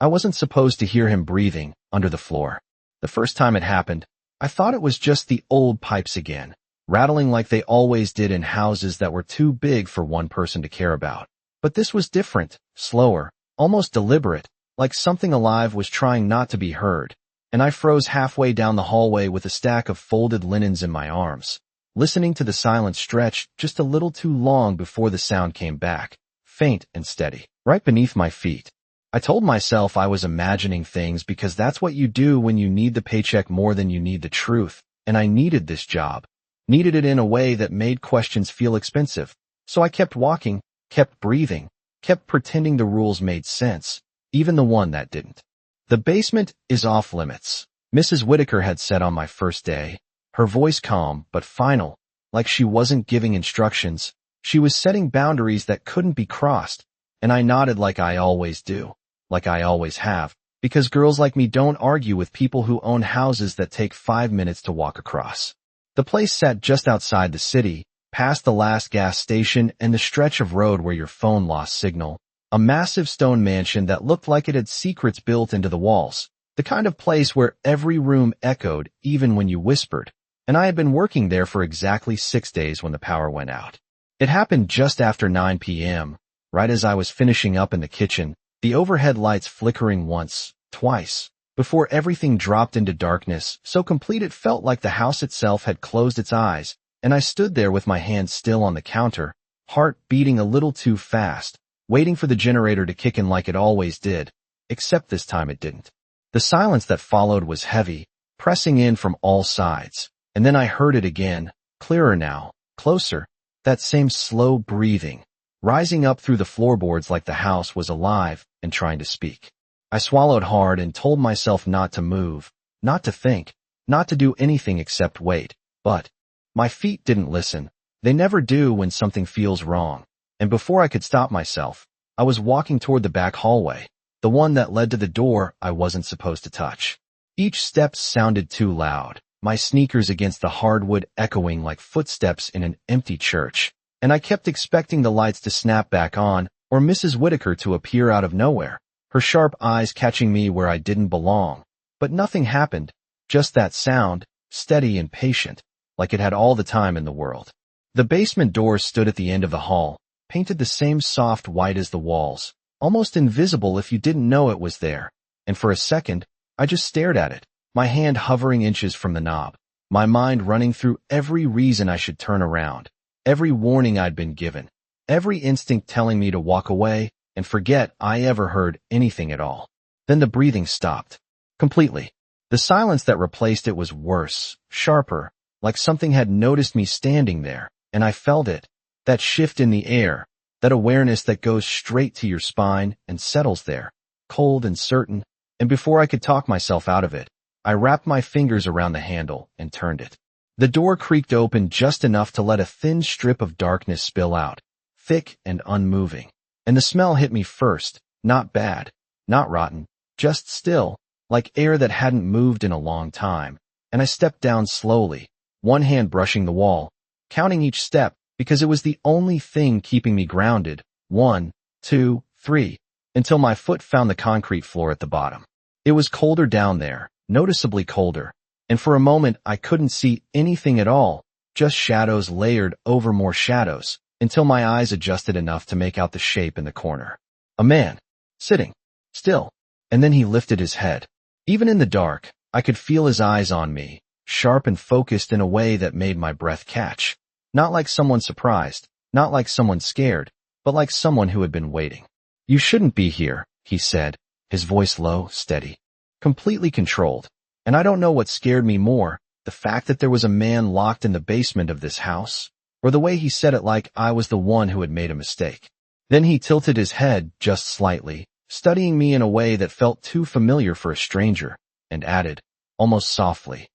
I wasn't supposed to hear him breathing under the floor. The first time it happened, I thought it was just the old pipes again, rattling like they always did in houses that were too big for one person to care about. But this was different, slower, almost deliberate, like something alive was trying not to be heard. And I froze halfway down the hallway with a stack of folded linens in my arms, listening to the silence stretch just a little too long before the sound came back, faint and steady, right beneath my feet. I told myself I was imagining things because that's what you do when you need the paycheck more than you need the truth, and I needed this job. Needed it in a way that made questions feel expensive. So I kept walking, kept breathing, kept pretending the rules made sense, even the one that didn't. The basement is off limits, Mrs. Whitaker had said on my first day, her voice calm but final, like she wasn't giving instructions. She was setting boundaries that couldn't be crossed, and I nodded like I always do, like I always have, because girls like me don't argue with people who own houses that take 5 minutes to walk across. The place sat just outside the city, past the last gas station and the stretch of road where your phone lost signal. A massive stone mansion that looked like it had secrets built into the walls, the kind of place where every room echoed even when you whispered, and I had been working there for exactly 6 days when the power went out. It happened just after 9 p.m., right as I was finishing up in the kitchen, the overhead lights flickering once, twice, before everything dropped into darkness, so complete it felt like the house itself had closed its eyes, and I stood there with my hands still on the counter, heart beating a little too fast, waiting for the generator to kick in like it always did, except this time it didn't. The silence that followed was heavy, pressing in from all sides, and then I heard it again, clearer now, closer, that same slow breathing, rising up through the floorboards like the house was alive and trying to speak. I swallowed hard and told myself not to move, not to think, not to do anything except wait, but my feet didn't listen. They never do when something feels wrong. And before I could stop myself, I was walking toward the back hallway, the one that led to the door I wasn't supposed to touch. Each step sounded too loud, my sneakers against the hardwood echoing like footsteps in an empty church, and I kept expecting the lights to snap back on or Mrs. Whitaker to appear out of nowhere, her sharp eyes catching me where I didn't belong. But nothing happened, just that sound, steady and patient, like it had all the time in the world. The basement door stood at the end of the hall, painted the same soft white as the walls, almost invisible if you didn't know it was there, and for a second, I just stared at it, my hand hovering inches from the knob, my mind running through every reason I should turn around, every warning I'd been given, every instinct telling me to walk away and forget I ever heard anything at all. Then the breathing stopped. Completely. The silence that replaced it was worse, sharper, like something had noticed me standing there, and I felt it. That shift in the air, that awareness that goes straight to your spine and settles there, cold and certain, and before I could talk myself out of it, I wrapped my fingers around the handle and turned it. The door creaked open just enough to let a thin strip of darkness spill out, thick and unmoving. And the smell hit me first, not bad, not rotten, just still, like air that hadn't moved in a long time, and I stepped down slowly, one hand brushing the wall, counting each step, because it was the only thing keeping me grounded, 1, 2, 3, until my foot found the concrete floor at the bottom. It was colder down there, noticeably colder, and for a moment I couldn't see anything at all, just shadows layered over more shadows, until my eyes adjusted enough to make out the shape in the corner. A man, sitting, still, and then he lifted his head. Even in the dark, I could feel his eyes on me, sharp and focused in a way that made my breath catch. Not like someone surprised, not like someone scared, but like someone who had been waiting. "You shouldn't be here," he said, his voice low, steady, completely controlled. And I don't know what scared me more, the fact that there was a man locked in the basement of this house, or the way he said it like I was the one who had made a mistake. Then he tilted his head just slightly, studying me in a way that felt too familiar for a stranger, and added, almost softly,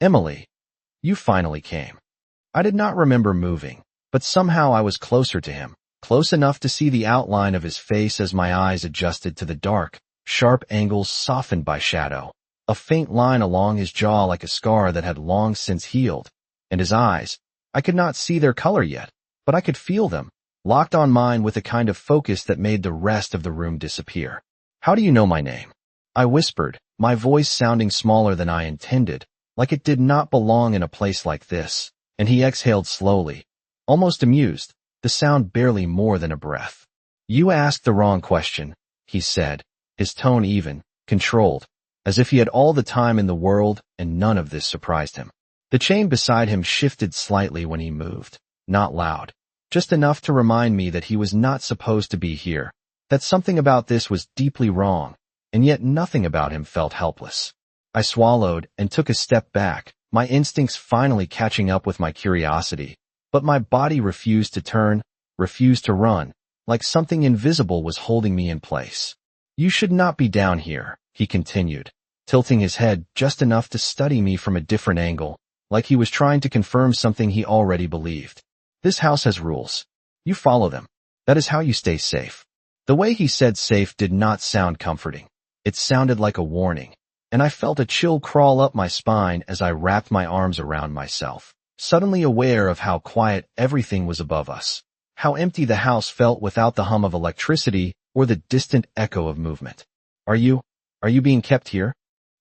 "Emily, you finally came." I did not remember moving, but somehow I was closer to him, close enough to see the outline of his face as my eyes adjusted to the dark, sharp angles softened by shadow, a faint line along his jaw like a scar that had long since healed, and his eyes, I could not see their color yet, but I could feel them, locked on mine with a kind of focus that made the rest of the room disappear. How do you know my name? I whispered, my voice sounding smaller than I intended, like it did not belong in a place like this, and he exhaled slowly, almost amused, the sound barely more than a breath. You asked the wrong question, he said, his tone even, controlled, as if he had all the time in the world and none of this surprised him. The chain beside him shifted slightly when he moved, not loud, just enough to remind me that he was not supposed to be here, that something about this was deeply wrong, and yet nothing about him felt helpless. I swallowed and took a step back, my instincts finally catching up with my curiosity, but my body refused to turn, refused to run, like something invisible was holding me in place. You should not be down here, he continued, tilting his head just enough to study me from a different angle, like he was trying to confirm something he already believed. This house has rules. You follow them. That is how you stay safe. The way he said safe did not sound comforting. It sounded like a warning, and I felt a chill crawl up my spine as I wrapped my arms around myself, suddenly aware of how quiet everything was above us, how empty the house felt without the hum of electricity or the distant echo of movement. Are you being kept here?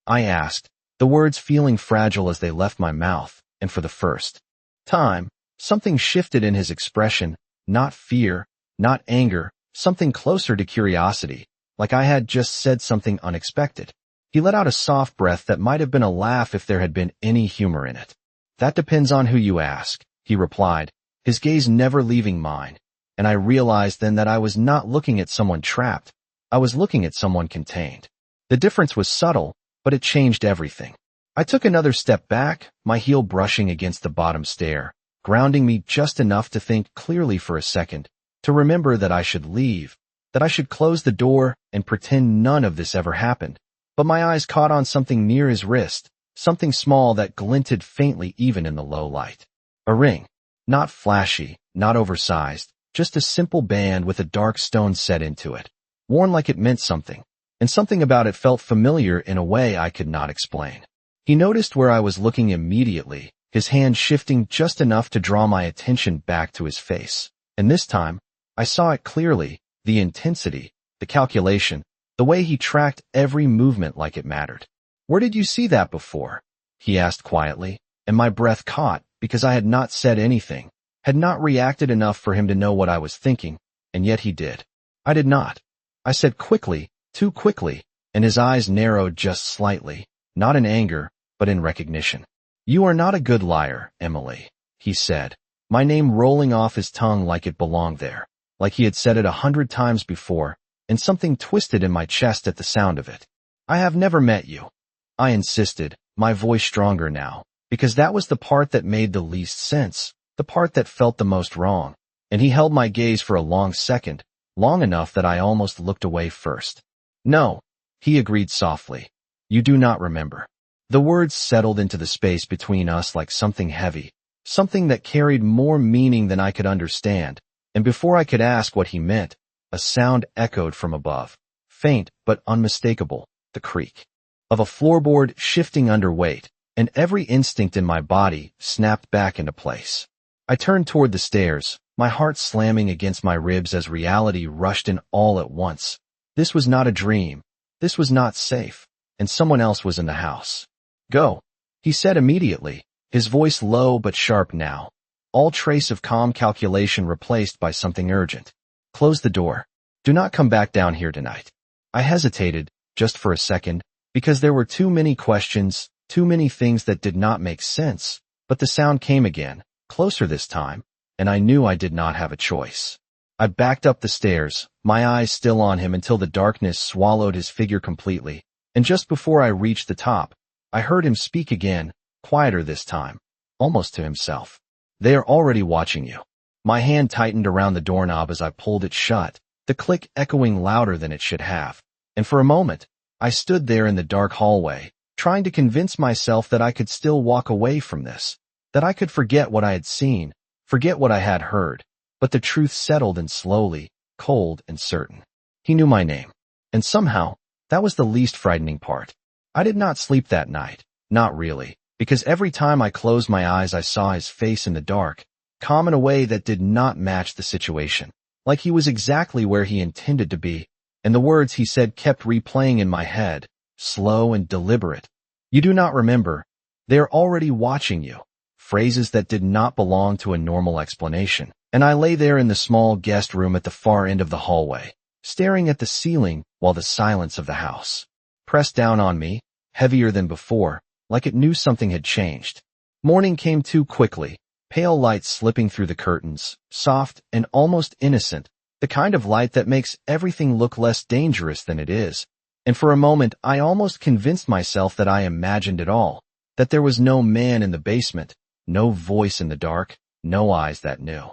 I asked, the words feeling fragile as they left my mouth, and for the first time, something shifted in his expression, not fear, not anger, something closer to curiosity, like I had just said something unexpected. He let out a soft breath that might have been a laugh if there had been any humor in it. That depends on who you ask, he replied, his gaze never leaving mine, and I realized then that I was not looking at someone trapped, I was looking at someone contained. The difference was subtle, but it changed everything. I took another step back, my heel brushing against the bottom stair, grounding me just enough to think clearly for a second, to remember that I should leave, that I should close the door and pretend none of this ever happened. But my eyes caught on something near his wrist, something small that glinted faintly even in the low light. A ring. Not flashy, not oversized, just a simple band with a dark stone set into it, worn like it meant something, and something about it felt familiar in a way I could not explain. He noticed where I was looking immediately, his hand shifting just enough to draw my attention back to his face. And this time, I saw it clearly, the intensity, the calculation, the way he tracked every movement like it mattered. Where did you see that before? He asked quietly, and my breath caught because I had not said anything, had not reacted enough for him to know what I was thinking, and yet he did. I did not. I said quickly, too quickly, and his eyes narrowed just slightly, not in anger, but in recognition. You are not a good liar, Emily, he said, my name rolling off his tongue like it belonged there, like he had said it 100 times before, and something twisted in my chest at the sound of it. I have never met you. I insisted, my voice stronger now, because that was the part that made the least sense, the part that felt the most wrong, and he held my gaze for a long second, long enough that I almost looked away first. No, he agreed softly. You do not remember. The words settled into the space between us like something heavy, something that carried more meaning than I could understand, and before I could ask what he meant, a sound echoed from above, faint but unmistakable, the creak of a floorboard shifting under weight, and every instinct in my body snapped back into place. I turned toward the stairs, my heart slamming against my ribs as reality rushed in all at once. This was not a dream. This was not safe, and someone else was in the house. Go, he said immediately, his voice low but sharp now, all trace of calm calculation replaced by something urgent. Close the door. Do not come back down here tonight. I hesitated, just for a second, because there were too many questions, too many things that did not make sense, but the sound came again, closer this time, and I knew I did not have a choice. I backed up the stairs, my eyes still on him until the darkness swallowed his figure completely, and just before I reached the top, I heard him speak again, quieter this time, almost to himself. They are already watching you. My hand tightened around the doorknob as I pulled it shut, the click echoing louder than it should have, and for a moment, I stood there in the dark hallway, trying to convince myself that I could still walk away from this, that I could forget what I had seen, forget what I had heard, but the truth settled in slowly, cold and certain. He knew my name, and somehow, that was the least frightening part. I did not sleep that night, not really, because every time I closed my eyes I saw his face in the dark, calm in a way that did not match the situation, like he was exactly where he intended to be, and the words he said kept replaying in my head, slow and deliberate. You do not remember. They are already watching you. Phrases that did not belong to a normal explanation. And I lay there in the small guest room at the far end of the hallway, staring at the ceiling while the silence of the house pressed down on me, heavier than before, like it knew something had changed. Morning came too quickly, pale light slipping through the curtains, soft and almost innocent, the kind of light that makes everything look less dangerous than it is. And for a moment I almost convinced myself that I imagined it all, that there was no man in the basement, no voice in the dark, no eyes that knew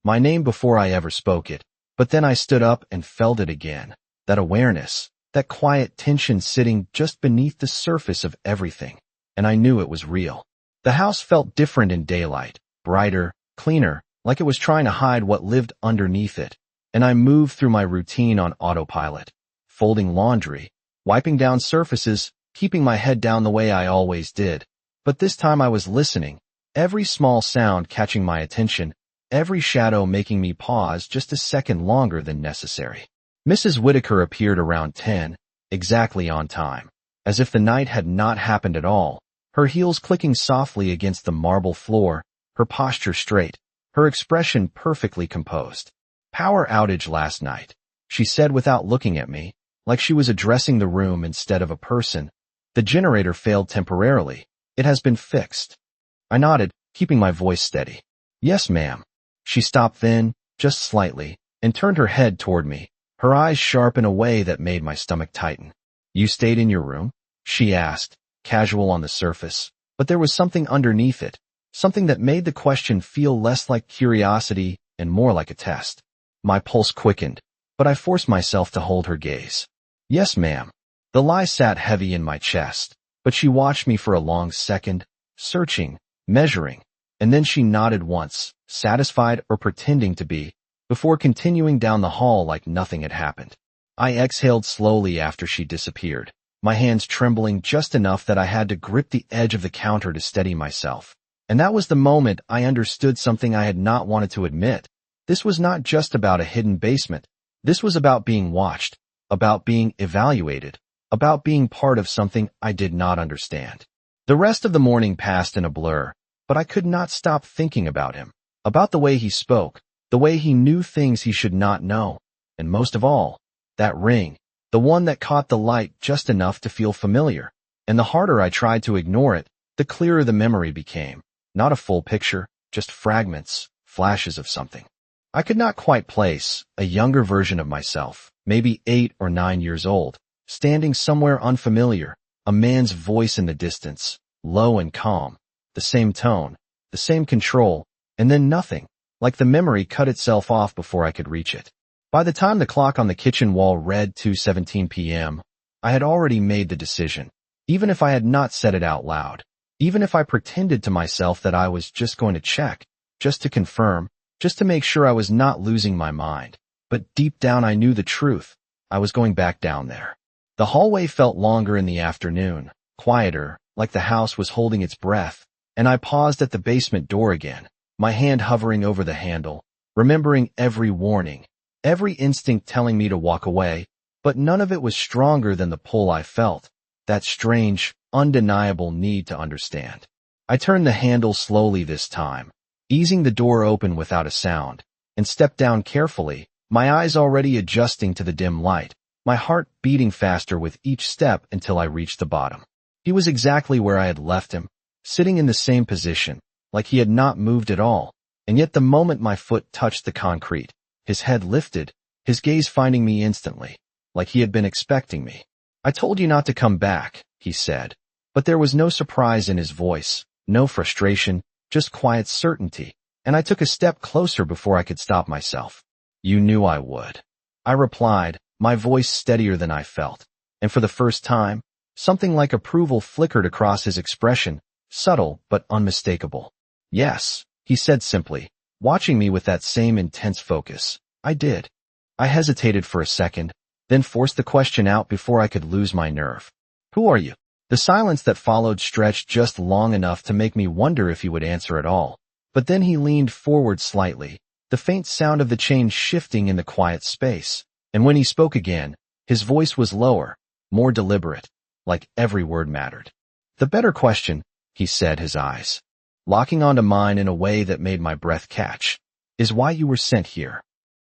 my name before I ever spoke it. But then I stood up and felt it again, that awareness, that quiet tension sitting just beneath the surface of everything, and I knew it was real. The house felt different in daylight, brighter, cleaner, like it was trying to hide what lived underneath it, and I moved through my routine on autopilot, folding laundry, wiping down surfaces, keeping my head down the way I always did. But this time I was listening, every small sound catching my attention, every shadow making me pause just a second longer than necessary. Mrs. Whitaker appeared around 10, exactly on time, as if the night had not happened at all, her heels clicking softly against the marble floor, her posture straight, her expression perfectly composed. Power outage last night, she said without looking at me, like she was addressing the room instead of a person. The generator failed temporarily. It has been fixed. I nodded, keeping my voice steady. Yes, ma'am. She stopped then, just slightly, and turned her head toward me, her eyes sharp in a way that made my stomach tighten. You stayed in your room? She asked, casual on the surface, but there was something underneath it, something that made the question feel less like curiosity and more like a test. My pulse quickened, but I forced myself to hold her gaze. Yes, ma'am. The lie sat heavy in my chest, but she watched me for a long second, searching, measuring, and then she nodded once, satisfied or pretending to be, before continuing down the hall like nothing had happened. I exhaled slowly after she disappeared, my hands trembling just enough that I had to grip the edge of the counter to steady myself. And that was the moment I understood something I had not wanted to admit. This was not just about a hidden basement. This was about being watched, about being evaluated, about being part of something I did not understand. The rest of the morning passed in a blur, but I could not stop thinking about him, about the way he spoke, the way he knew things he should not know, and most of all, that ring, the one that caught the light just enough to feel familiar. And the harder I tried to ignore it, the clearer the memory became. Not a full picture, just fragments, flashes of something I could not quite place, a younger version of myself, maybe 8 or 9 years old, standing somewhere unfamiliar, a man's voice in the distance, low and calm, the same tone, the same control, and then nothing, like the memory cut itself off before I could reach it. By the time the clock on the kitchen wall read 2:17 p.m., I had already made the decision, even if I had not said it out loud, even if I pretended to myself that I was just going to check, just to confirm, just to make sure I was not losing my mind. But deep down I knew the truth. I was going back down there. The hallway felt longer in the afternoon, quieter, like the house was holding its breath, and I paused at the basement door again, my hand hovering over the handle, remembering every warning, every instinct telling me to walk away, but none of it was stronger than the pull I felt, that strange, undeniable need to understand. I turned the handle slowly this time, easing the door open without a sound, and stepped down carefully, my eyes already adjusting to the dim light, my heart beating faster with each step until I reached the bottom. He was exactly where I had left him, sitting in the same position, like he had not moved at all, and yet the moment my foot touched the concrete, his head lifted, his gaze finding me instantly, like he had been expecting me. I told you not to come back, he said, but there was no surprise in his voice, no frustration, just quiet certainty, and I took a step closer before I could stop myself. You knew I would. I replied, my voice steadier than I felt, and for the first time, something like approval flickered across his expression, subtle but unmistakable. Yes, he said simply, watching me with that same intense focus. I did. I hesitated for a second, then forced the question out before I could lose my nerve. Who are you? The silence that followed stretched just long enough to make me wonder if he would answer at all. But then he leaned forward slightly, the faint sound of the chain shifting in the quiet space. And when he spoke again, His voice was lower, more deliberate, like every word mattered. The better question, he said, his eyes locking onto mine in a way that made my breath catch, is why you were sent here.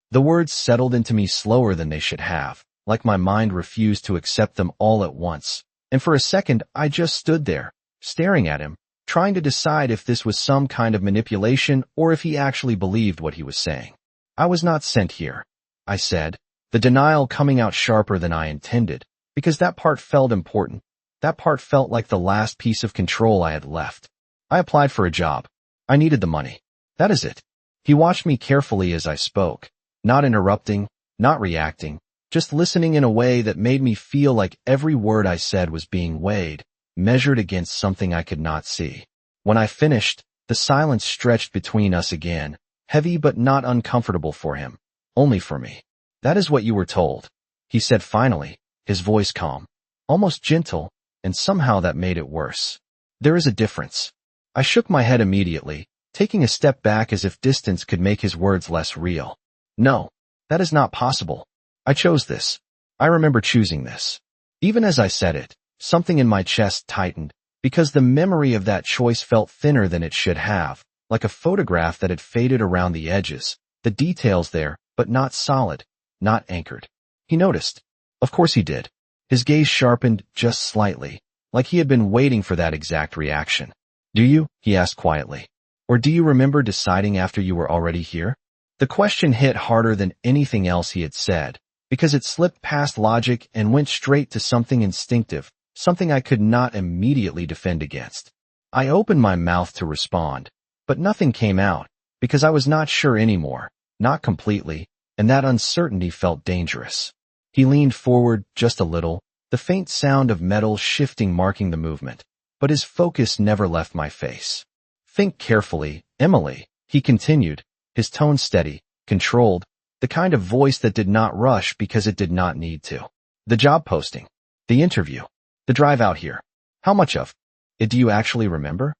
The words settled into me slower than they should have, like my mind refused to accept them all at once. And for a second, I just stood there, staring at him, trying to decide if this was some kind of manipulation or if he actually believed what he was saying. I was not sent here, I said, the denial coming out sharper than I intended, because that part felt important. That part felt like the last piece of control I had left. I applied for a job. I needed the money. That is it. He watched me carefully as I spoke, not interrupting, not reacting, just listening in a way that made me feel like every word I said was being weighed, measured against something I could not see. When I finished, the silence stretched between us again, heavy but not uncomfortable for him, only for me. That is what you were told, he said finally, his voice calm, almost gentle, and somehow that made it worse. There is a difference. I shook my head immediately, taking a step back as if distance could make his words less real. No, that is not possible. I chose this. I remember choosing this. Even as I said it, something in my chest tightened, because the memory of that choice felt thinner than it should have, like a photograph that had faded around the edges, the details there, but not solid, not anchored. He noticed. Of course he did. His gaze sharpened just slightly, like he had been waiting for that exact reaction. Do you? He asked quietly. Or do you remember deciding after you were already here? The question hit harder than anything else he had said, because it slipped past logic and went straight to something instinctive, something I could not immediately defend against. I opened my mouth to respond, but nothing came out, because I was not sure anymore, not completely, and that uncertainty felt dangerous. He leaned forward just a little, the faint sound of metal shifting marking the movement, but his focus never left my face. Think carefully, Emily, he continued, his tone steady, controlled, the kind of voice that did not rush because it did not need to. The job posting, the interview, the drive out here. How much of it do you actually remember?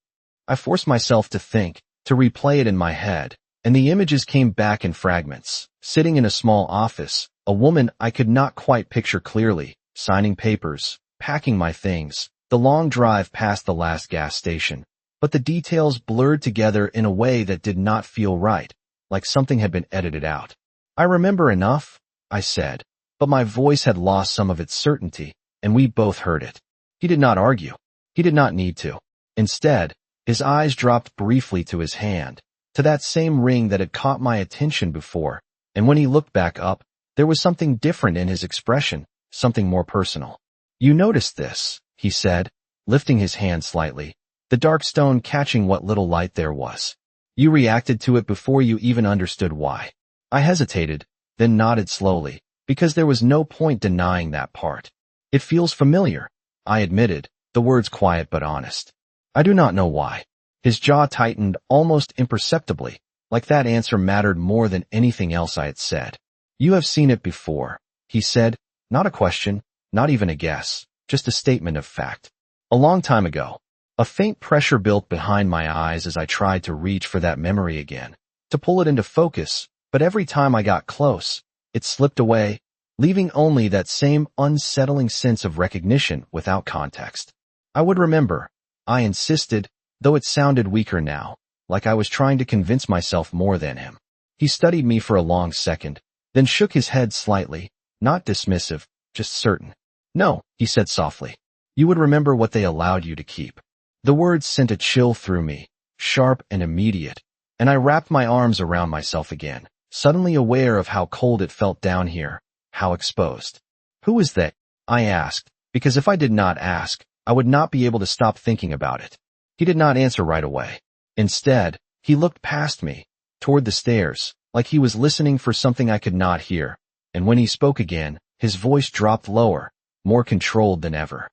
I forced myself to think, to replay it in my head, and the images came back in fragments. Sitting in a small office, a woman I could not quite picture clearly, signing papers, packing my things, the long drive past the last gas station. But the details blurred together in a way that did not feel right, like something had been edited out. I remember enough, I said, but my voice had lost some of its certainty, and we both heard it. He did not argue. He did not need to. Instead, his eyes dropped briefly to his hand, to that same ring that had caught my attention before, and when he looked back up, there was something different in his expression, something more personal. You noticed this, he said, lifting his hand slightly, the dark stone catching what little light there was. You reacted to it before you even understood why. I hesitated, then nodded slowly, because there was no point denying that part. It feels familiar, I admitted, the words quiet but honest. I do not know why. His jaw tightened almost imperceptibly, like that answer mattered more than anything else I had said. You have seen it before, he said, not a question, not even a guess, just a statement of fact. A long time ago. A faint pressure built behind my eyes as I tried to reach for that memory again, to pull it into focus, but every time I got close, it slipped away, leaving only that same unsettling sense of recognition without context. I would remember, I insisted, though it sounded weaker now, like I was trying to convince myself more than him. He studied me for a long second, then shook his head slightly, not dismissive, just certain. No, he said softly. You would remember what they allowed you to keep. The words sent a chill through me, sharp and immediate, and I wrapped my arms around myself again, suddenly aware of how cold it felt down here, how exposed. Who is they? I asked, because if I did not ask, I would not be able to stop thinking about it. He did not answer right away. Instead, he looked past me, toward the stairs, like he was listening for something I could not hear, and when he spoke again, his voice dropped lower, more controlled than ever.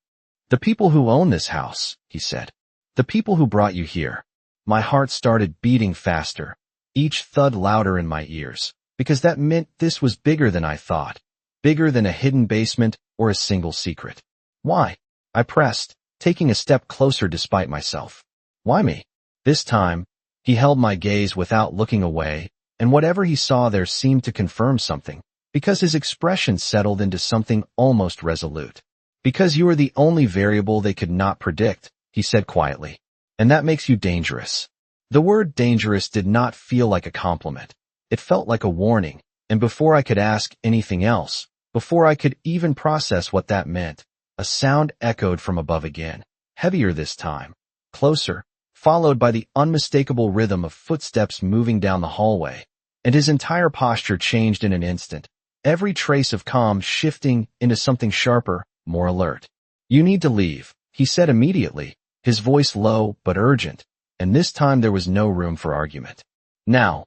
The people who own this house, he said. The people who brought you here. My heart started beating faster, each thud louder in my ears, because that meant this was bigger than I thought, bigger than a hidden basement or a single secret. Why? I pressed, taking a step closer despite myself. Why me? This time, he held my gaze without looking away, and whatever he saw there seemed to confirm something, Because his expression settled into something almost resolute. Because you are the only variable they could not predict, he said quietly. And that makes you dangerous. The word dangerous did not feel like a compliment. It felt like a warning, and before I could ask anything else, before I could even process what that meant, a sound echoed from above again, heavier this time, closer, followed by the unmistakable rhythm of footsteps moving down the hallway, and his entire posture changed in an instant, every trace of calm shifting into something sharper, more alert. You need to leave, he said immediately, his voice low but urgent, and this time there was no room for argument. Now,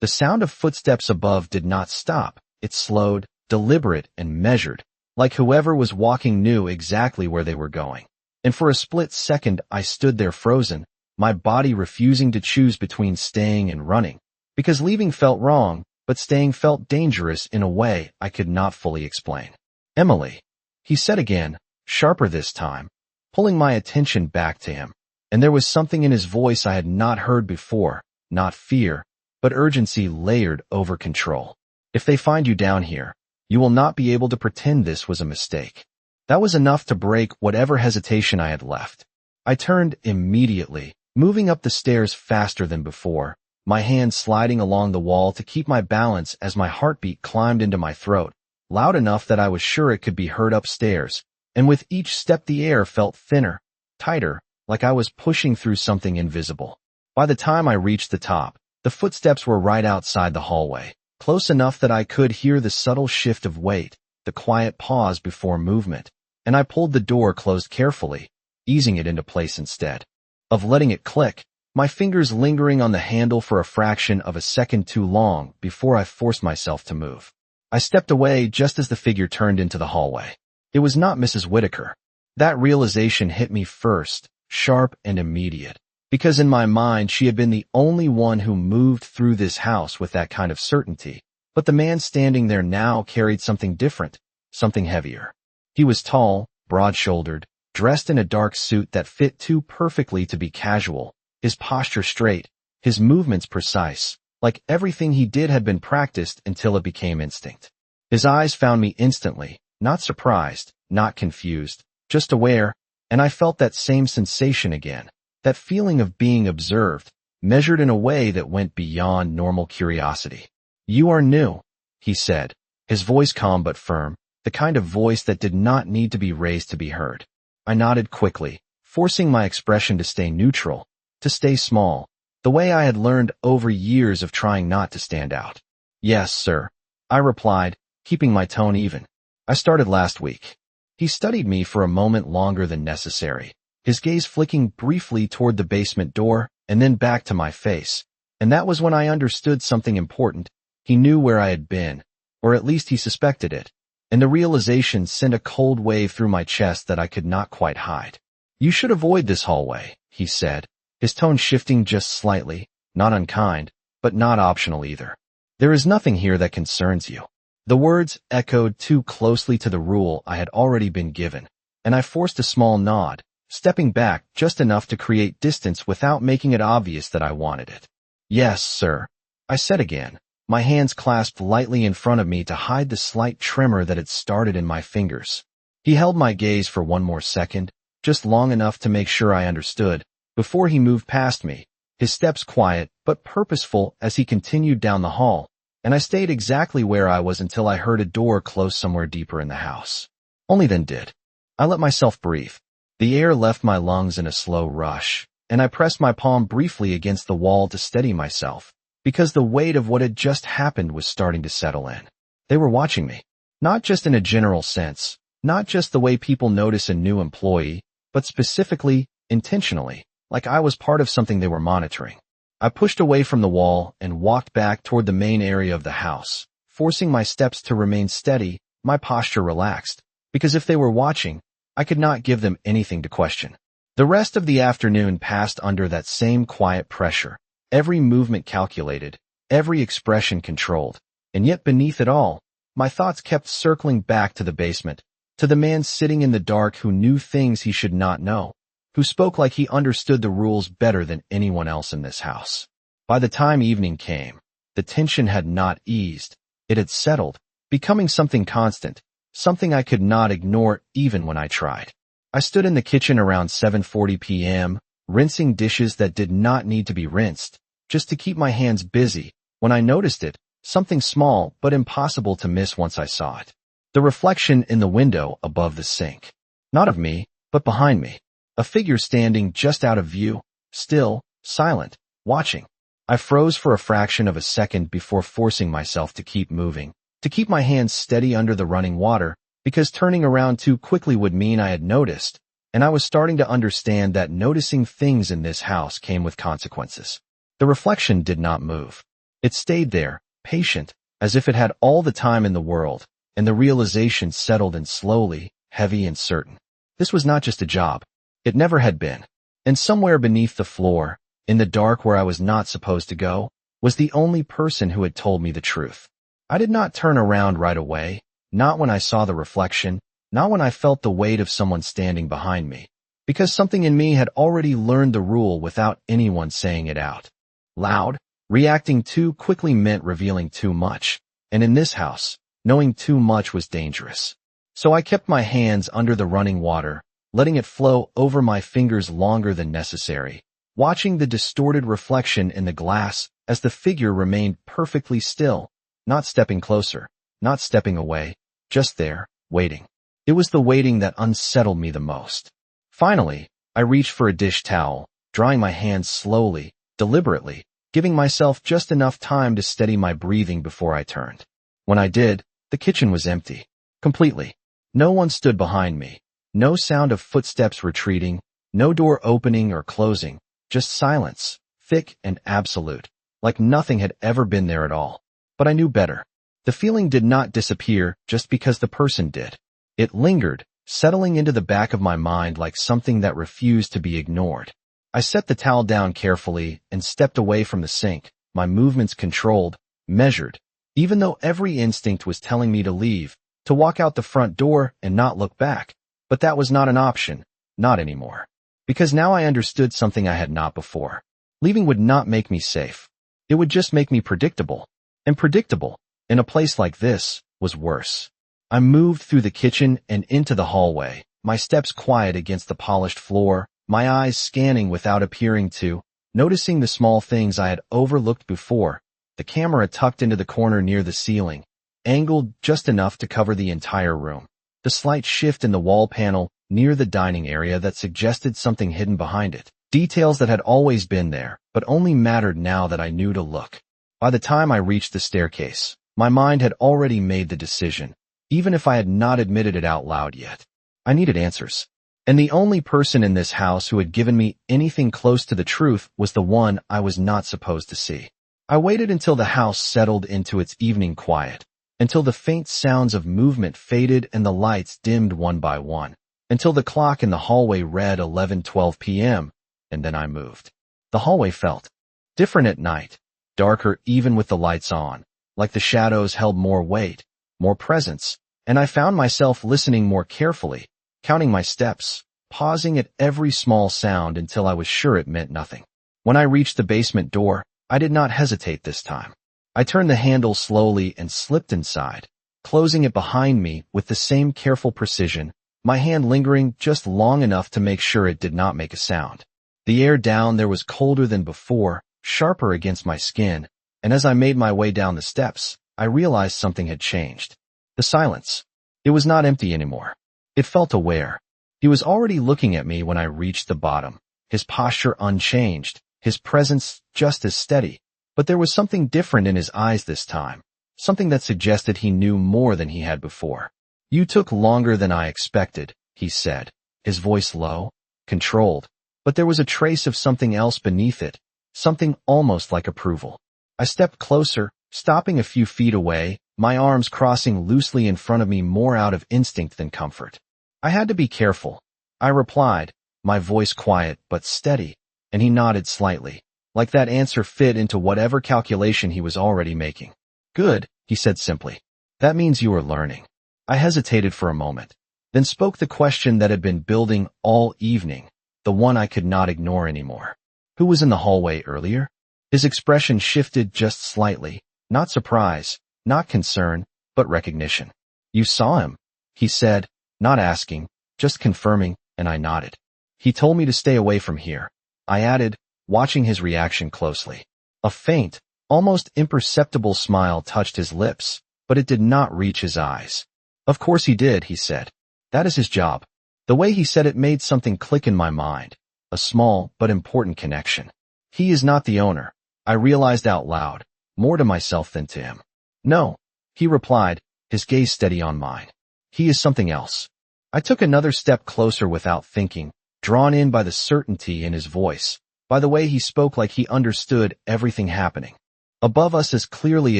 the sound of footsteps above did not stop. It slowed, deliberate and measured, like whoever was walking knew exactly where they were going. And for a split second I stood there frozen, my body refusing to choose between staying and running, because leaving felt wrong, but staying felt dangerous in a way I could not fully explain. Emily, he said again, sharper this time, pulling my attention back to him, and there was something in his voice I had not heard before, not fear, but urgency layered over control. If they find you down here, you will not be able to pretend this was a mistake. That was enough to break whatever hesitation I had left. I turned immediately, moving up the stairs faster than before, my hand sliding along the wall to keep my balance as my heartbeat climbed into my throat, loud enough that I was sure it could be heard upstairs, and with each step the air felt thinner, tighter, like I was pushing through something invisible. By the time I reached the top, the footsteps were right outside the hallway, close enough that I could hear the subtle shift of weight, the quiet pause before movement, and I pulled the door closed carefully, easing it into place instead of letting it click, my fingers lingering on the handle for a fraction of a second too long before I forced myself to move. I stepped away just as the figure turned into the hallway. It was not Mrs. Whitaker. That realization hit me first, sharp and immediate, because in my mind she had been the only one who moved through this house with that kind of certainty, but the man standing there now carried something different, something heavier. He was tall, broad-shouldered, dressed in a dark suit that fit too perfectly to be casual, his posture straight, his movements precise, like everything he did had been practiced until it became instinct. His eyes found me instantly, not surprised, not confused, just aware, and I felt that same sensation again, that feeling of being observed, measured in a way that went beyond normal curiosity. You are new, he said, his voice calm but firm, the kind of voice that did not need to be raised to be heard. I nodded quickly, forcing my expression to stay neutral, to stay small, the way I had learned over years of trying not to stand out. Yes, sir, I replied, keeping my tone even. I started last week. He studied me for a moment longer than necessary, his gaze flicking briefly toward the basement door and then back to my face, and that was when I understood something important. He knew where I had been, or at least he suspected it, and the realization sent a cold wave through my chest that I could not quite hide. You should avoid this hallway, he said, his tone shifting just slightly, not unkind, but not optional either. There is nothing here that concerns you. The words echoed too closely to the rule I had already been given, and I forced a small nod, stepping back just enough to create distance without making it obvious that I wanted it. Yes, sir, I said again, my hands clasped lightly in front of me to hide the slight tremor that had started in my fingers. He held my gaze for one more second, just long enough to make sure I understood, before he moved past me, his steps quiet but purposeful as he continued down the hall, and I stayed exactly where I was until I heard a door close somewhere deeper in the house. Only then did I let myself breathe. The air left my lungs in a slow rush, and I pressed my palm briefly against the wall to steady myself, because the weight of what had just happened was starting to settle in. They were watching me, not just in a general sense, not just the way people notice a new employee, but specifically, intentionally, like I was part of something they were monitoring. I pushed away from the wall and walked back toward the main area of the house, forcing my steps to remain steady, my posture relaxed, because if they were watching, I could not give them anything to question. The rest of the afternoon passed under that same quiet pressure, every movement calculated, every expression controlled, and yet beneath it all, my thoughts kept circling back to the basement, to the man sitting in the dark who knew things he should not know, who spoke like he understood the rules better than anyone else in this house. By the time evening came, the tension had not eased, it had settled, becoming something constant, something I could not ignore even when I tried. I stood in the kitchen around 7:40 p.m., rinsing dishes that did not need to be rinsed, just to keep my hands busy, when I noticed it, something small but impossible to miss once I saw it. The reflection in the window above the sink. Not of me, but behind me. A figure standing just out of view, still, silent, watching. I froze for a fraction of a second before forcing myself to keep moving, to keep my hands steady under the running water, because turning around too quickly would mean I had noticed, and I was starting to understand that noticing things in this house came with consequences. The reflection did not move. It stayed there, patient, as if it had all the time in the world, and the realization settled in slowly, heavy and certain. This was not just a job. It never had been. And somewhere beneath the floor, in the dark where I was not supposed to go, was the only person who had told me the truth. I did not turn around right away, not when I saw the reflection, not when I felt the weight of someone standing behind me, because something in me had already learned the rule without anyone saying it out loud. Reacting too quickly meant revealing too much, and in this house, knowing too much was dangerous. So I kept my hands under the running water, letting it flow over my fingers longer than necessary, watching the distorted reflection in the glass as the figure remained perfectly still, not stepping closer, not stepping away, just there, waiting. It was the waiting that unsettled me the most. Finally, I reached for a dish towel, drying my hands slowly, deliberately, giving myself just enough time to steady my breathing before I turned. When I did, the kitchen was empty. Completely. No one stood behind me. No sound of footsteps retreating, no door opening or closing, just silence, thick and absolute, like nothing had ever been there at all. But I knew better. The feeling did not disappear just because the person did. It lingered, settling into the back of my mind like something that refused to be ignored. I set the towel down carefully and stepped away from the sink, my movements controlled, measured, even though every instinct was telling me to leave, to walk out the front door and not look back. But that was not an option, not anymore. Because now I understood something I had not before. Leaving would not make me safe. It would just make me predictable. And predictable, in a place like this, was worse. I moved through the kitchen and into the hallway, my steps quiet against the polished floor, my eyes scanning without appearing to, noticing the small things I had overlooked before, the camera tucked into the corner near the ceiling, angled just enough to cover the entire room. The slight shift in the wall panel near the dining area that suggested something hidden behind it. Details that had always been there, but only mattered now that I knew to look. By the time I reached the staircase, my mind had already made the decision, even if I had not admitted it out loud yet. I needed answers. And the only person in this house who had given me anything close to the truth was the one I was not supposed to see. I waited until the house settled into its evening quiet, until the faint sounds of movement faded and the lights dimmed one by one, until the clock in the hallway read 11:12 p.m., and then I moved. The hallway felt different at night, darker even with the lights on, like the shadows held more weight, more presence, and I found myself listening more carefully, counting my steps, pausing at every small sound until I was sure it meant nothing. When I reached the basement door, I did not hesitate this time. I turned the handle slowly and slipped inside, closing it behind me with the same careful precision, my hand lingering just long enough to make sure it did not make a sound. The air down there was colder than before, sharper against my skin, and as I made my way down the steps, I realized something had changed. The silence. It was not empty anymore. It felt aware. He was already looking at me when I reached the bottom, his posture unchanged, his presence just as steady. But there was something different in his eyes this time, something that suggested he knew more than he had before. "You took longer than I expected," he said, his voice low, controlled, but there was a trace of something else beneath it, something almost like approval. I stepped closer, stopping a few feet away, my arms crossing loosely in front of me more out of instinct than comfort. "I had to be careful," I replied, my voice quiet but steady, and he nodded slightly, like that answer fit into whatever calculation he was already making. "Good," he said simply. "That means you are learning." I hesitated for a moment, then spoke the question that had been building all evening, the one I could not ignore anymore. "Who was in the hallway earlier?" His expression shifted just slightly, not surprise, not concern, but recognition. You saw him, he said, not asking, just confirming, and I nodded. He told me to stay away from here, I added, watching his reaction closely. A faint, almost imperceptible smile touched his lips, but it did not reach his eyes. Of course he did, he said. That is his job. The way he said it made something click in my mind, a small but important connection. He is not the owner, I realized out loud, more to myself than to him. No, he replied, his gaze steady on mine. He is something else. I took another step closer without thinking, drawn in by the certainty in his voice, by the way he spoke like he understood everything happening. Above us as clearly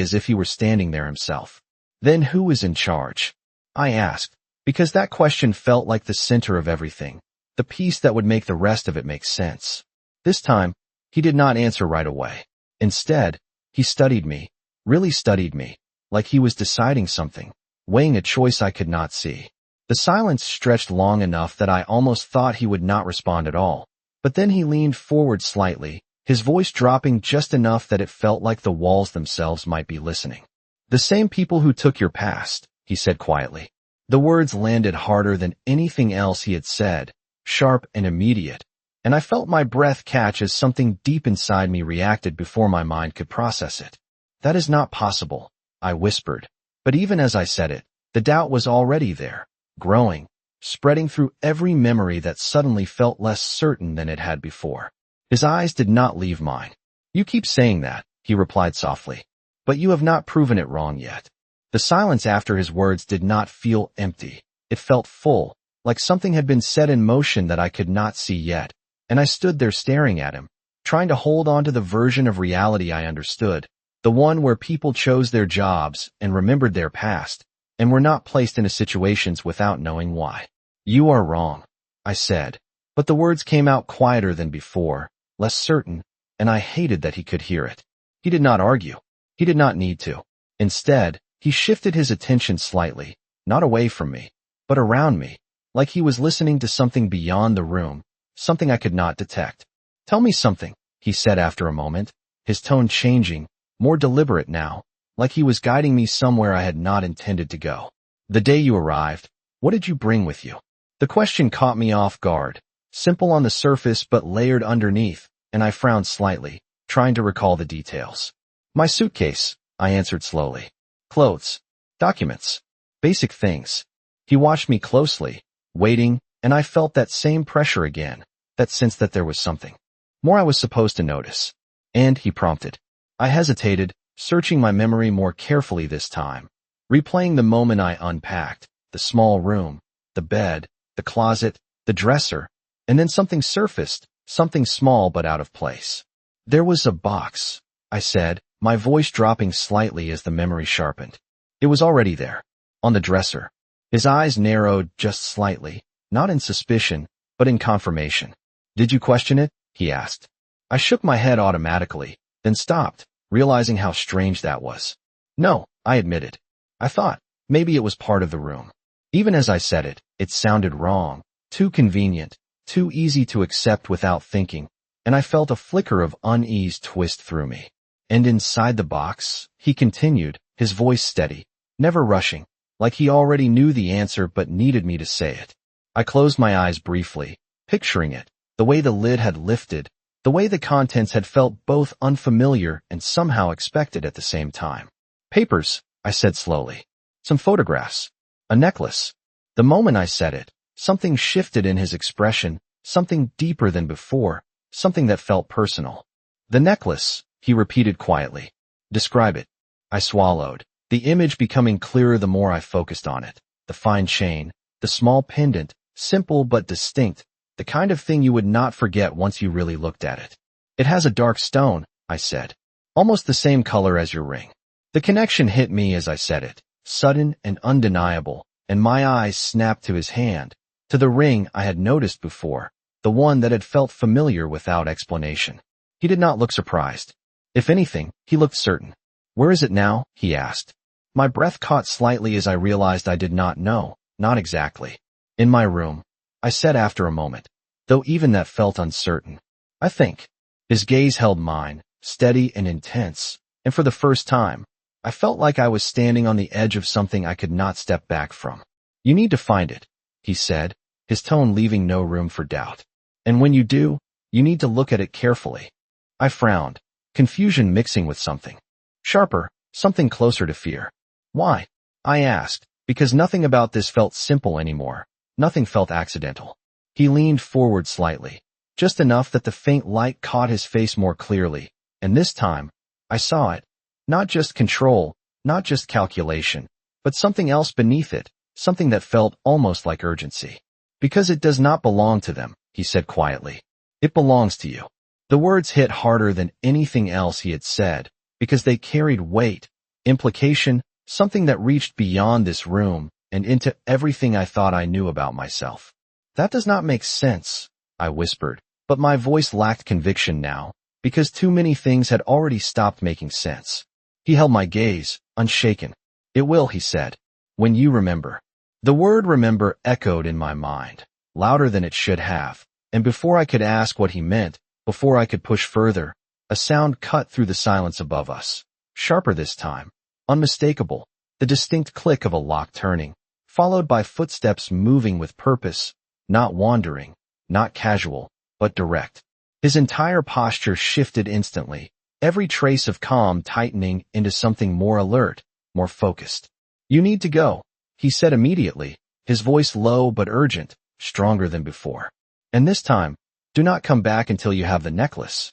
as if he were standing there himself. Then who is in charge? I asked, because that question felt like the center of everything, the piece that would make the rest of it make sense. This time, he did not answer right away. Instead, he studied me, really studied me, like he was deciding something, weighing a choice I could not see. The silence stretched long enough that I almost thought he would not respond at all, but then he leaned forward slightly, his voice dropping just enough that it felt like the walls themselves might be listening. The same people who took your past, he said quietly. The words landed harder than anything else he had said, sharp and immediate, and I felt my breath catch as something deep inside me reacted before my mind could process it. That is not possible, I whispered, but even as I said it, the doubt was already there, growing, spreading through every memory that suddenly felt less certain than it had before. His eyes did not leave mine. You keep saying that, he replied softly, but you have not proven it wrong yet. The silence after his words did not feel empty. It felt full, like something had been set in motion that I could not see yet, and I stood there staring at him, trying to hold on to the version of reality I understood, the one where people chose their jobs and remembered their past, and were not placed into situations without knowing why. You are wrong, I said, but the words came out quieter than before, less certain, and I hated that he could hear it. He did not argue. He did not need to. Instead, he shifted his attention slightly, not away from me, but around me, like he was listening to something beyond the room, something I could not detect. Tell me something, he said after a moment, his tone changing, more deliberate now, like he was guiding me somewhere I had not intended to go. The day you arrived, what did you bring with you? The question caught me off guard, simple on the surface but layered underneath, and I frowned slightly, trying to recall the details. My suitcase, I answered slowly. Clothes, documents, basic things. He watched me closely, waiting, and I felt that same pressure again, that sense that there was something more I was supposed to notice. And he prompted. I hesitated, searching my memory more carefully this time, replaying the moment I unpacked, the small room, the bed, the closet, the dresser, and then something surfaced, something small but out of place. There was a box, I said, my voice dropping slightly as the memory sharpened. It was already there, on the dresser. His eyes narrowed just slightly, not in suspicion, but in confirmation. Did you question it? He asked. I shook my head automatically, then stopped, realizing how strange that was. No, I admitted. I thought, maybe it was part of the room. Even as I said it, it sounded wrong, too convenient, too easy to accept without thinking, and I felt a flicker of unease twist through me. And inside the box, he continued, his voice steady, never rushing, like he already knew the answer but needed me to say it. I closed my eyes briefly, picturing it, the way the lid had lifted, the way the contents had felt both unfamiliar and somehow expected at the same time. Papers, I said slowly. Some photographs. A necklace. The moment I said it, something shifted in his expression, something deeper than before, something that felt personal. The necklace, he repeated quietly. Describe it. I swallowed, the image becoming clearer the more I focused on it. The fine chain, the small pendant, simple but distinct, the kind of thing you would not forget once you really looked at it. It has a dark stone, I said. Almost the same color as your ring. The connection hit me as I said it, sudden and undeniable, and my eyes snapped to his hand, to the ring I had noticed before, the one that had felt familiar without explanation. He did not look surprised. If anything, he looked certain. Where is it now? He asked. My breath caught slightly as I realized I did not know, not exactly. In my room, I said after a moment, though even that felt uncertain. I think. His gaze held mine, steady and intense, and for the first time, I felt like I was standing on the edge of something I could not step back from. You need to find it, he said, his tone leaving no room for doubt. And when you do, you need to look at it carefully. I frowned, confusion mixing with something sharper, something closer to fear. Why? I asked, because nothing about this felt simple anymore. Nothing felt accidental. He leaned forward slightly, just enough that the faint light caught his face more clearly, and this time, I saw it. Not just control, not just calculation, but something else beneath it, something that felt almost like urgency. Because it does not belong to them, he said quietly. It belongs to you. The words hit harder than anything else he had said, because they carried weight, implication, something that reached beyond this room and into everything I thought I knew about myself. That does not make sense, I whispered, but my voice lacked conviction now, because too many things had already stopped making sense. He held my gaze, unshaken. It will, he said, when you remember. The word remember echoed in my mind, louder than it should have, and before I could ask what he meant, before I could push further, a sound cut through the silence above us, sharper this time, unmistakable, the distinct click of a lock turning, followed by footsteps moving with purpose, not wandering, not casual, but direct. His entire posture shifted instantly, every trace of calm tightening into something more alert, more focused. You need to go, he said immediately, his voice low but urgent, stronger than before. And this time, do not come back until you have the necklace.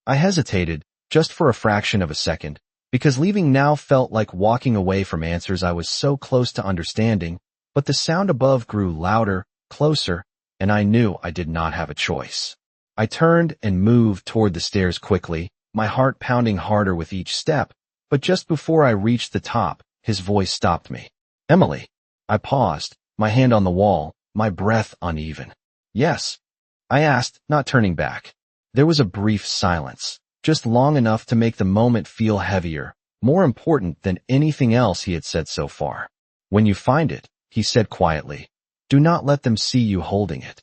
I hesitated, just for a fraction of a second, because leaving now felt like walking away from answers I was so close to understanding, but the sound above grew louder, closer, and I knew I did not have a choice. I turned and moved toward the stairs quickly, my heart pounding harder with each step, but just before I reached the top, his voice stopped me. Emily. I paused, my hand on the wall, my breath uneven. Yes, I asked, not turning back. There was a brief silence, just long enough to make the moment feel heavier, more important than anything else he had said so far. When you find it, he said quietly, do not let them see you holding it.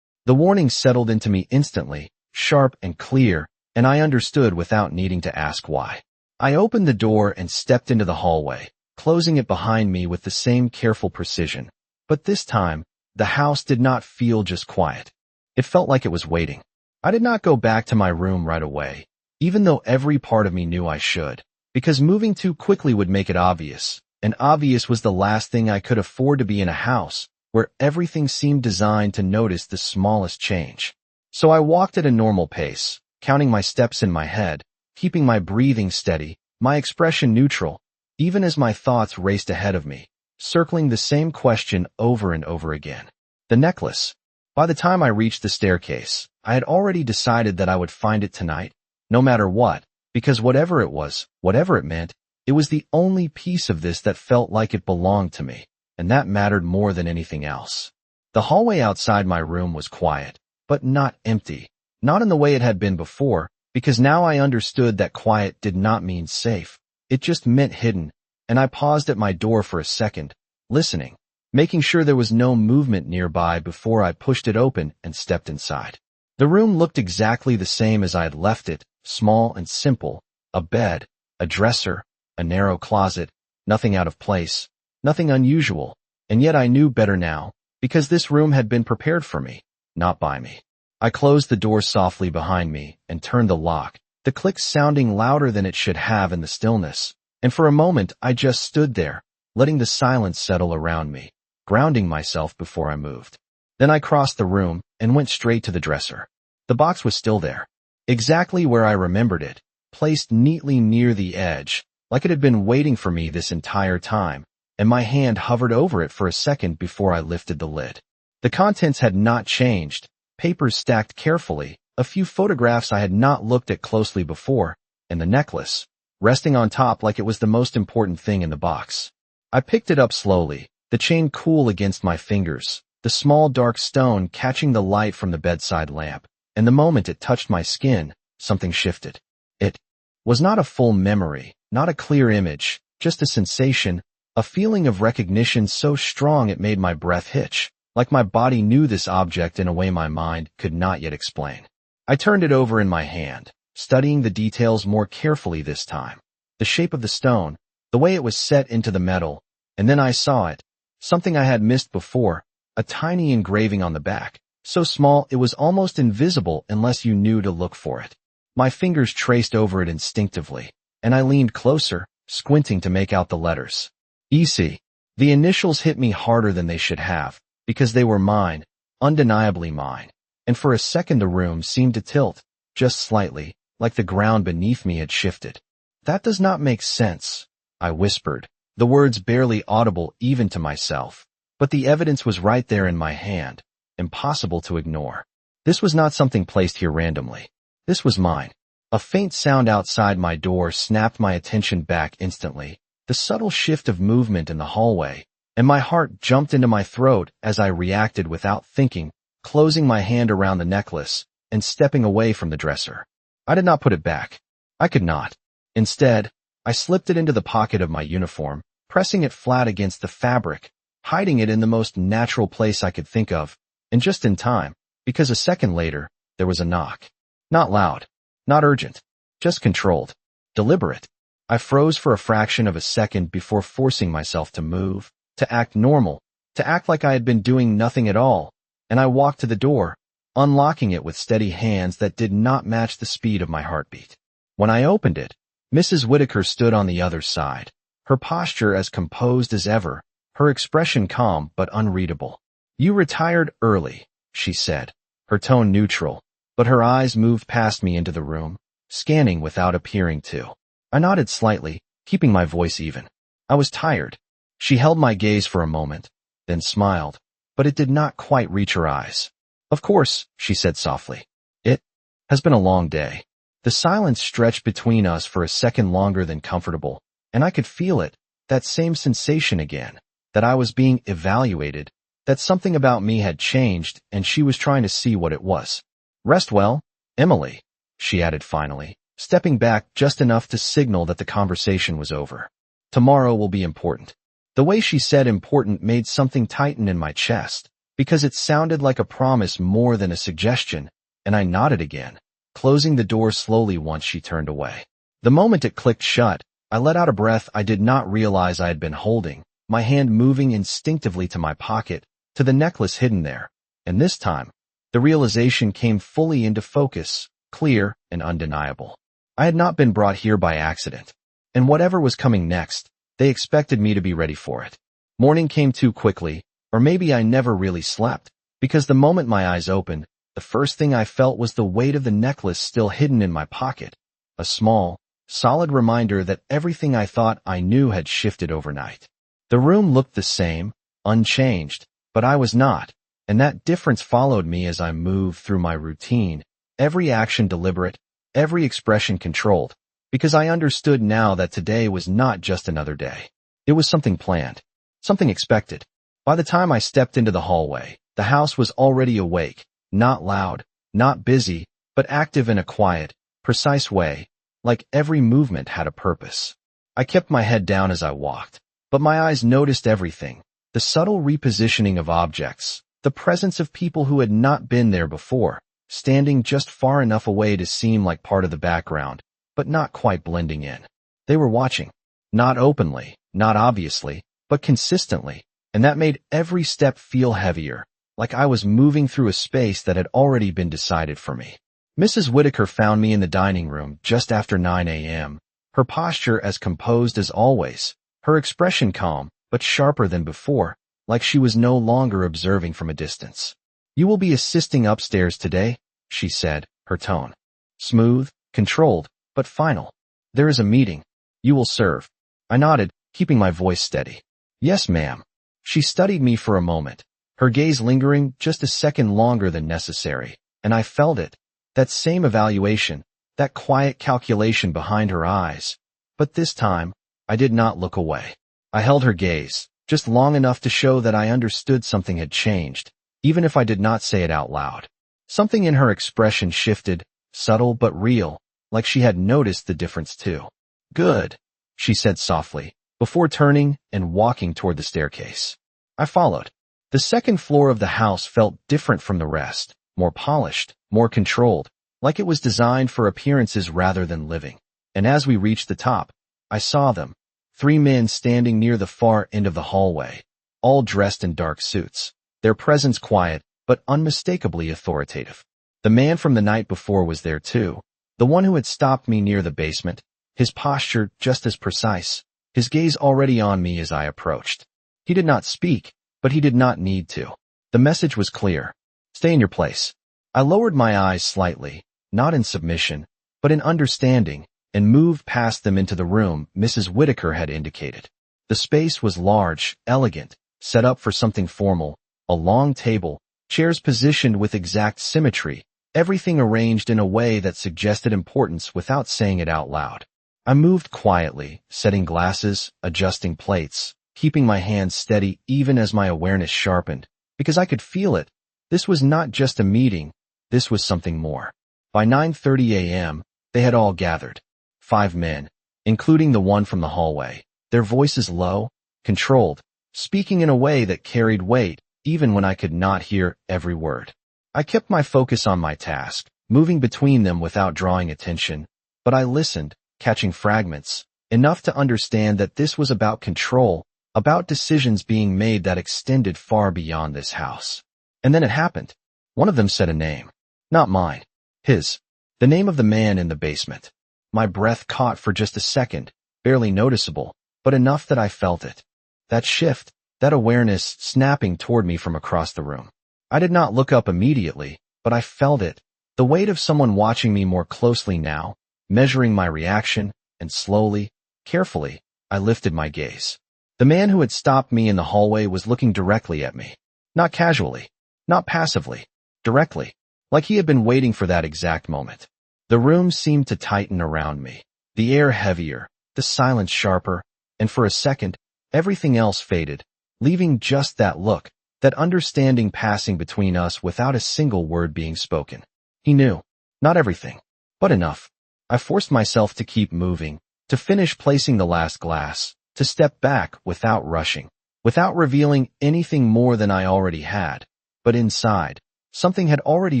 The warning settled into me instantly, sharp and clear, and I understood without needing to ask why. I opened the door and stepped into the hallway, closing it behind me with the same careful precision. But this time, the house did not feel just quiet. It felt like it was waiting. I did not go back to my room right away, even though every part of me knew I should, because moving too quickly would make it obvious, and obvious was the last thing I could afford to be in a house where everything seemed designed to notice the smallest change. So I walked at a normal pace, counting my steps in my head, keeping my breathing steady, my expression neutral, even as my thoughts raced ahead of me, circling the same question over and over again. The necklace. By the time I reached the staircase, I had already decided that I would find it tonight, no matter what, because whatever it was, whatever it meant, it was the only piece of this that felt like it belonged to me, and that mattered more than anything else. The hallway outside my room was quiet, but not empty, not in the way it had been before, because now I understood that quiet did not mean safe. It just meant hidden, and I paused at my door for a second, listening, making sure there was no movement nearby before I pushed it open and stepped inside. The room looked exactly the same as I had left it, small and simple, a bed, a dresser, a narrow closet, nothing out of place, nothing unusual, and yet I knew better now, because this room had been prepared for me, not by me. I closed the door softly behind me and turned the lock, the click sounding louder than it should have in the stillness, and for a moment I just stood there, letting the silence settle around me, grounding myself before I moved. Then I crossed the room and went straight to the dresser. The box was still there, exactly where I remembered it, placed neatly near the edge, like it had been waiting for me this entire time, and my hand hovered over it for a second before I lifted the lid. The contents had not changed, papers stacked carefully, a few photographs I had not looked at closely before, and the necklace, resting on top like it was the most important thing in the box. I picked it up slowly, the chain cool against my fingers, the small dark stone catching the light from the bedside lamp, and the moment it touched my skin, something shifted. It was not a full memory, not a clear image, just a sensation, a feeling of recognition so strong it made my breath hitch, like my body knew this object in a way my mind could not yet explain. I turned it over in my hand, studying the details more carefully this time. The shape of the stone, the way it was set into the metal, and then I saw it, something I had missed before, a tiny engraving on the back, so small it was almost invisible unless you knew to look for it. My fingers traced over it instinctively, and I leaned closer, squinting to make out the letters. EC. The initials hit me harder than they should have, because they were mine, undeniably mine, and for a second the room seemed to tilt, just slightly, like the ground beneath me had shifted. That does not make sense, I whispered, the words barely audible even to myself. But the evidence was right there in my hand, impossible to ignore. This was not something placed here randomly. This was mine. A faint sound outside my door snapped my attention back instantly, the subtle shift of movement in the hallway, and my heart jumped into my throat as I reacted without thinking, closing my hand around the necklace and stepping away from the dresser. I did not put it back. I could not. Instead, I slipped it into the pocket of my uniform, pressing it flat against the fabric, hiding it in the most natural place I could think of, and just in time, because a second later, there was a knock. Not loud, not urgent, just controlled, deliberate. I froze for a fraction of a second before forcing myself to move, to act normal, to act like I had been doing nothing at all, and I walked to the door, unlocking it with steady hands that did not match the speed of my heartbeat. When I opened it, Mrs. Whitaker stood on the other side, her posture as composed as ever, her expression calm but unreadable. "You retired early," she said, her tone neutral, but her eyes moved past me into the room, scanning without appearing to. I nodded slightly, keeping my voice even. I was tired. She held my gaze for a moment, then smiled, but it did not quite reach her eyes. "Of course," she said softly. "It has been a long day." The silence stretched between us for a second longer than comfortable, and I could feel it, that same sensation again, that I was being evaluated, that something about me had changed and she was trying to see what it was. "Rest well, Emily," she added finally, stepping back just enough to signal that the conversation was over. "Tomorrow will be important." The way she said important made something tighten in my chest, because it sounded like a promise more than a suggestion, and I nodded again, closing the door slowly once she turned away. The moment it clicked shut, I let out a breath I did not realize I had been holding, my hand moving instinctively to my pocket, to the necklace hidden there, and this time, the realization came fully into focus, clear and undeniable. I had not been brought here by accident, and whatever was coming next, they expected me to be ready for it. Morning came too quickly, or maybe I never really slept, because the moment my eyes opened, the first thing I felt was the weight of the necklace still hidden in my pocket, a small, solid reminder that everything I thought I knew had shifted overnight. The room looked the same, unchanged, but I was not, and that difference followed me as I moved through my routine, every action deliberate, every expression controlled, because I understood now that today was not just another day. It was something planned, something expected. By the time I stepped into the hallway, the house was already awake, not loud, not busy, but active in a quiet, precise way, like every movement had a purpose. I kept my head down as I walked, but my eyes noticed everything, the subtle repositioning of objects, the presence of people who had not been there before, standing just far enough away to seem like part of the background, but not quite blending in. They were watching, not openly, not obviously, but consistently, and that made every step feel heavier, like I was moving through a space that had already been decided for me. Mrs. Whitaker found me in the dining room just after 9 a.m., her posture as composed as always, her expression calm, but sharper than before, like she was no longer observing from a distance. "You will be assisting upstairs today," she said, her tone smooth, controlled, but final. "There is a meeting. You will serve." I nodded, keeping my voice steady. "Yes, ma'am." She studied me for a moment, her gaze lingering just a second longer than necessary, and I felt it, that same evaluation, that quiet calculation behind her eyes. But this time, I did not look away. I held her gaze, just long enough to show that I understood something had changed, even if I did not say it out loud. Something in her expression shifted, subtle but real, like she had noticed the difference too. "Good," she said softly, before turning and walking toward the staircase. I followed. The second floor of the house felt different from the rest, more polished, more controlled, like it was designed for appearances rather than living. And as we reached the top, I saw them, 3 men standing near the far end of the hallway, all dressed in dark suits, their presence quiet but unmistakably authoritative. The man from the night before was there too, the one who had stopped me near the basement, his posture just as precise, his gaze already on me as I approached. He did not speak, but he did not need to. The message was clear. Stay in your place. I lowered my eyes slightly, not in submission, but in understanding, and moved past them into the room Mrs. Whitaker had indicated. The space was large, elegant, set up for something formal, a long table, chairs positioned with exact symmetry, everything arranged in a way that suggested importance without saying it out loud. I moved quietly, setting glasses, adjusting plates, keeping my hands steady even as my awareness sharpened, because I could feel it. This was not just a meeting, this was something more. By 9:30 a.m., they had all gathered. 5 men, including the one from the hallway, their voices low, controlled, speaking in a way that carried weight, even when I could not hear every word. I kept my focus on my task, moving between them without drawing attention, but I listened, catching fragments, enough to understand that this was about control, about decisions being made that extended far beyond this house. And then it happened. One of them said a name. Not mine. His. The name of the man in the basement. My breath caught for just a second, barely noticeable, but enough that I felt it. That shift, that awareness snapping toward me from across the room. I did not look up immediately, but I felt it, the weight of someone watching me more closely now, measuring my reaction, and slowly, carefully, I lifted my gaze. The man who had stopped me in the hallway was looking directly at me. Not casually, not passively, directly, like he had been waiting for that exact moment. The room seemed to tighten around me, the air heavier, the silence sharper, and for a second, everything else faded, leaving just that look, that understanding passing between us without a single word being spoken. He knew. Not everything, but enough. I forced myself to keep moving, to finish placing the last glass, to step back without rushing, without revealing anything more than I already had. But inside, something had already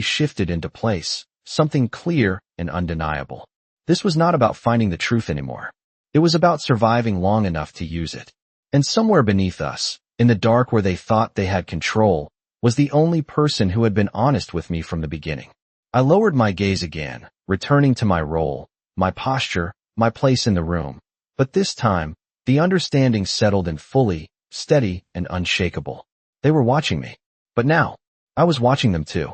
shifted into place, something clear and undeniable. This was not about finding the truth anymore. It was about surviving long enough to use it. And somewhere beneath us, in the dark where they thought they had control, was the only person who had been honest with me from the beginning. I lowered my gaze again, returning to my role, my posture, my place in the room. But this time, the understanding settled in fully, steady, and unshakable. They were watching me. But now, I was watching them too.